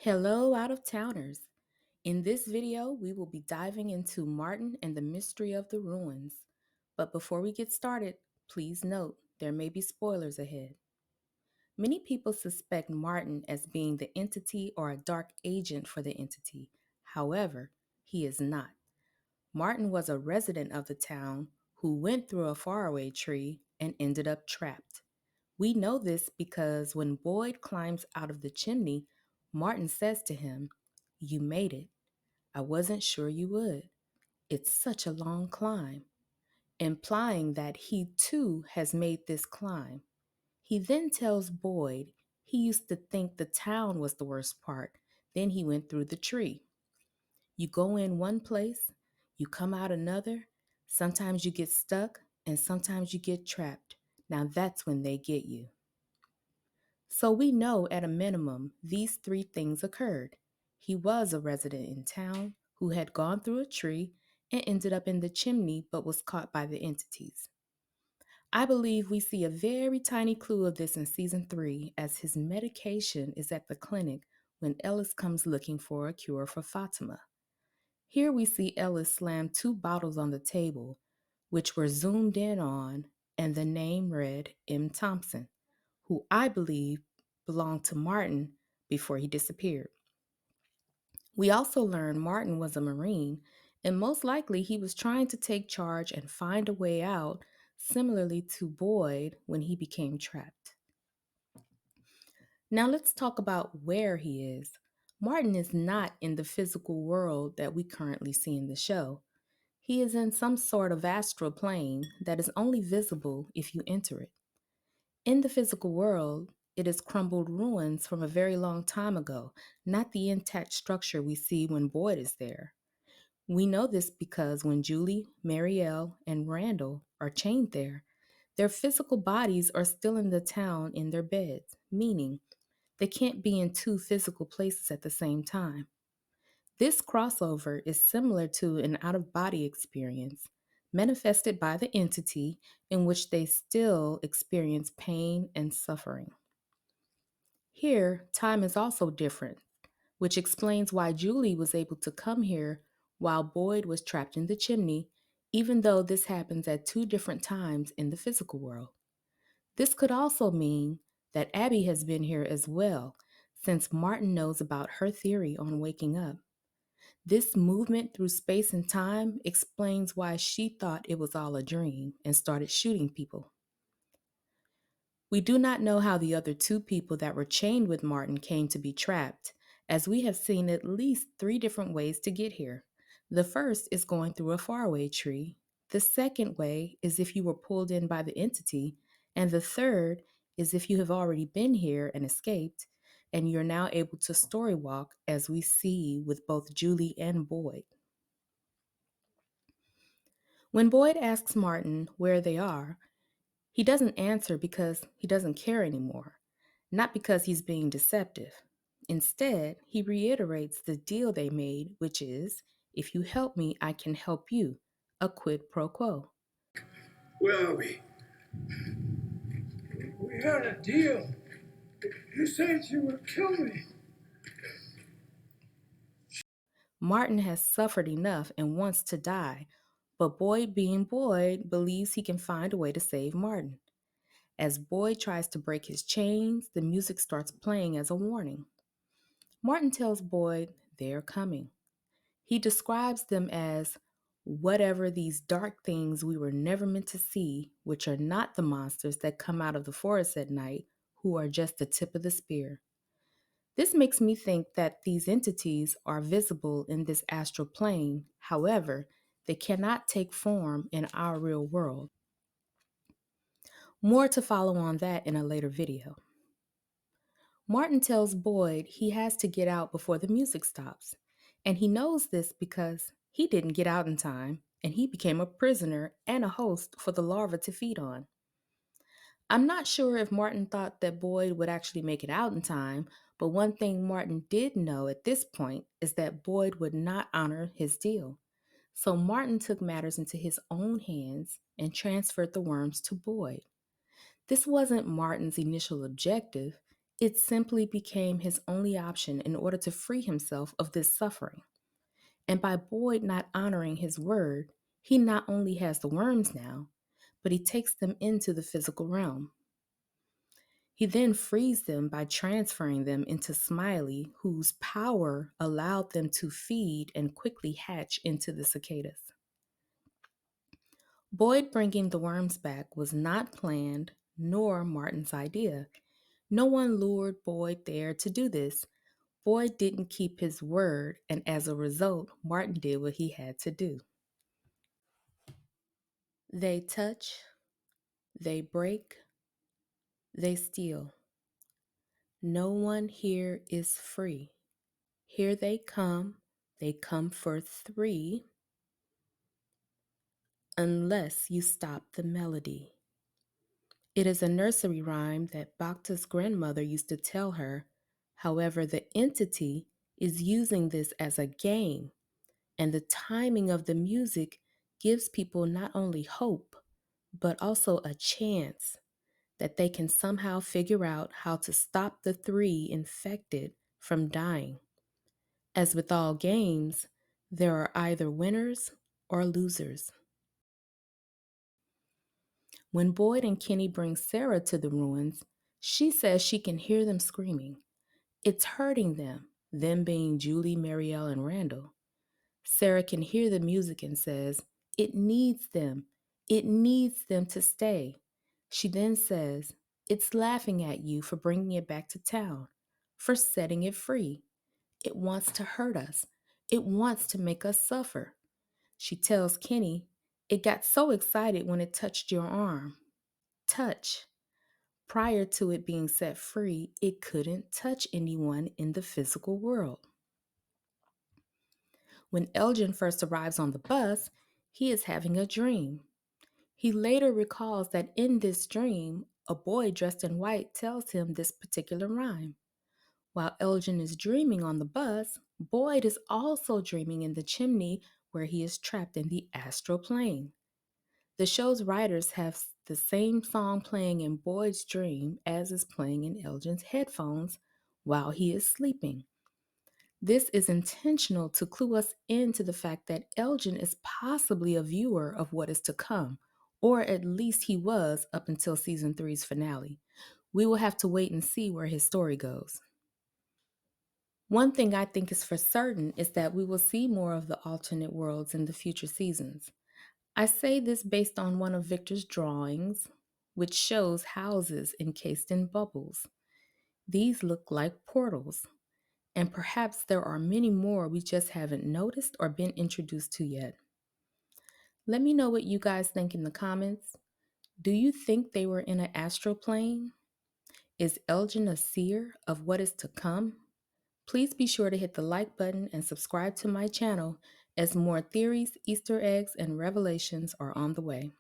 Hello, out-of-towners. In this video, we will be diving into Martin and the mystery of the ruins. But before we get started, please note there may be spoilers ahead. Many people suspect Martin as being the entity or a dark agent for the entity. However, he is not. Martin was a resident of the town who went through a faraway tree and ended up trapped. We know this because when Boyd climbs out of the chimney, Martin says to him, "You made it. I wasn't sure you would. It's such a long climb," implying that he too has made this climb. He then tells Boyd he used to think the town was the worst part, then he went through the tree. You go in one place, you come out another, sometimes you get stuck, and sometimes you get trapped. Now that's when they get you. So we know at a minimum these three things occurred. He was a resident in town who had gone through a tree and ended up in the chimney but was caught by the entities. I believe we see a very tiny clue of this in season 3 as his medication is at the clinic when Ellis comes looking for a cure for Fatima. Here we see Ellis slam 2 bottles on the table, which were zoomed in on, and the name read M. Thompson, who I believe belonged to Martin before he disappeared. We also learn Martin was a Marine, and most likely he was trying to take charge and find a way out, similarly to Boyd when he became trapped. Now let's talk about where he is. Martin is not in the physical world that we currently see in the show. He is in some sort of astral plane that is only visible if you enter it. In the physical world, it is crumbled ruins from a very long time ago, not the intact structure we see when Boyd is there. We know this because when Julie, Marielle, and Randall are chained there, their physical bodies are still in the town in their beds, meaning they can't be in two physical places at the same time. This crossover is similar to an out-of-body experience, manifested by the entity in which they still experience pain and suffering. Here, time is also different, which explains why Julie was able to come here while Boyd was trapped in the chimney, even though this happens at 2 different times in the physical world. This could also mean that Abby has been here as well, since Martin knows about her theory on waking up. This movement through space and time explains why she thought it was all a dream and started shooting people. We do not know how the other 2 people that were chained with Martin came to be trapped, as we have seen at least 3 different ways to get here. The first is going through a faraway tree. The second way is if you were pulled in by the entity. And the third is if you have already been here and escaped, and you're now able to story walk, as we see with both Julie and Boyd. When Boyd asks Martin where they are, he doesn't answer because he doesn't care anymore, not because he's being deceptive. Instead, he reiterates the deal they made, which is, if you help me, I can help you, a quid pro quo. Where are we? We had a deal. You said you would kill me. Martin has suffered enough and wants to die, but Boyd, being Boyd, believes he can find a way to save Martin. As Boyd tries to break his chains, the music starts playing as a warning. Martin tells Boyd they're coming. He describes them as whatever these dark things we were never meant to see, which are not the monsters that come out of the forest at night, who are just the tip of the spear. This makes me think that these entities are visible in this astral plane. However, they cannot take form in our real world. More to follow on that in a later video. Martin tells Boyd he has to get out before the music stops, and he knows this because he didn't get out in time, and he became a prisoner and a host for the larva to feed on. I'm not sure if Martin thought that Boyd would actually make it out in time, but one thing Martin did know at this point is that Boyd would not honor his deal. So Martin took matters into his own hands and transferred the worms to Boyd. This wasn't Martin's initial objective. It simply became his only option in order to free himself of this suffering. And by Boyd not honoring his word, he not only has the worms now, but he takes them into the physical realm. He then frees them by transferring them into Smiley, whose power allowed them to feed and quickly hatch into the cicadas. Boyd bringing the worms back was not planned nor Martin's idea. No one lured Boyd there to do this. Boyd didn't keep his word, and as a result, Martin did what he had to do. They touch, they break, they steal. No one here is free. Here they come for three, unless you stop the melody. It is a nursery rhyme that Bhakta's grandmother used to tell her. However, the entity is using this as a game, and the timing of the music gives people not only hope, but also a chance that they can somehow figure out how to stop the three infected from dying. As with all games, there are either winners or losers. When Boyd and Kenny bring Sarah to the ruins, she says she can hear them screaming. It's hurting them being Julie, Marielle, and Randall. Sarah can hear the music and says, "It needs them. It needs them to stay." She then says, "It's laughing at you for bringing it back to town, for setting it free. It wants to hurt us. It wants to make us suffer." She tells Kenny, "It got so excited when it touched your arm." Touch. Prior to it being set free, it couldn't touch anyone in the physical world. When Elgin first arrives on the bus, he is having a dream. He later recalls that in this dream, a boy dressed in white tells him this particular rhyme. While Elgin is dreaming on the bus, Boyd is also dreaming in the chimney where he is trapped in the astral plane. The show's writers have the same song playing in Boyd's dream as is playing in Elgin's headphones while he is sleeping. This is intentional to clue us into the fact that Elgin is possibly a viewer of what is to come, or at least he was up until season 3's finale. We will have to wait and see where his story goes. One thing I think is for certain is that we will see more of the alternate worlds in the future seasons. I say this based on one of Victor's drawings, which shows houses encased in bubbles. These look like portals, and perhaps there are many more we just haven't noticed or been introduced to yet. Let me know what you guys think in the comments. Do you think they were in an astral plane? Is Elgin a seer of what is to come? Please be sure to hit the like button and subscribe to my channel as more theories, Easter eggs, and revelations are on the way.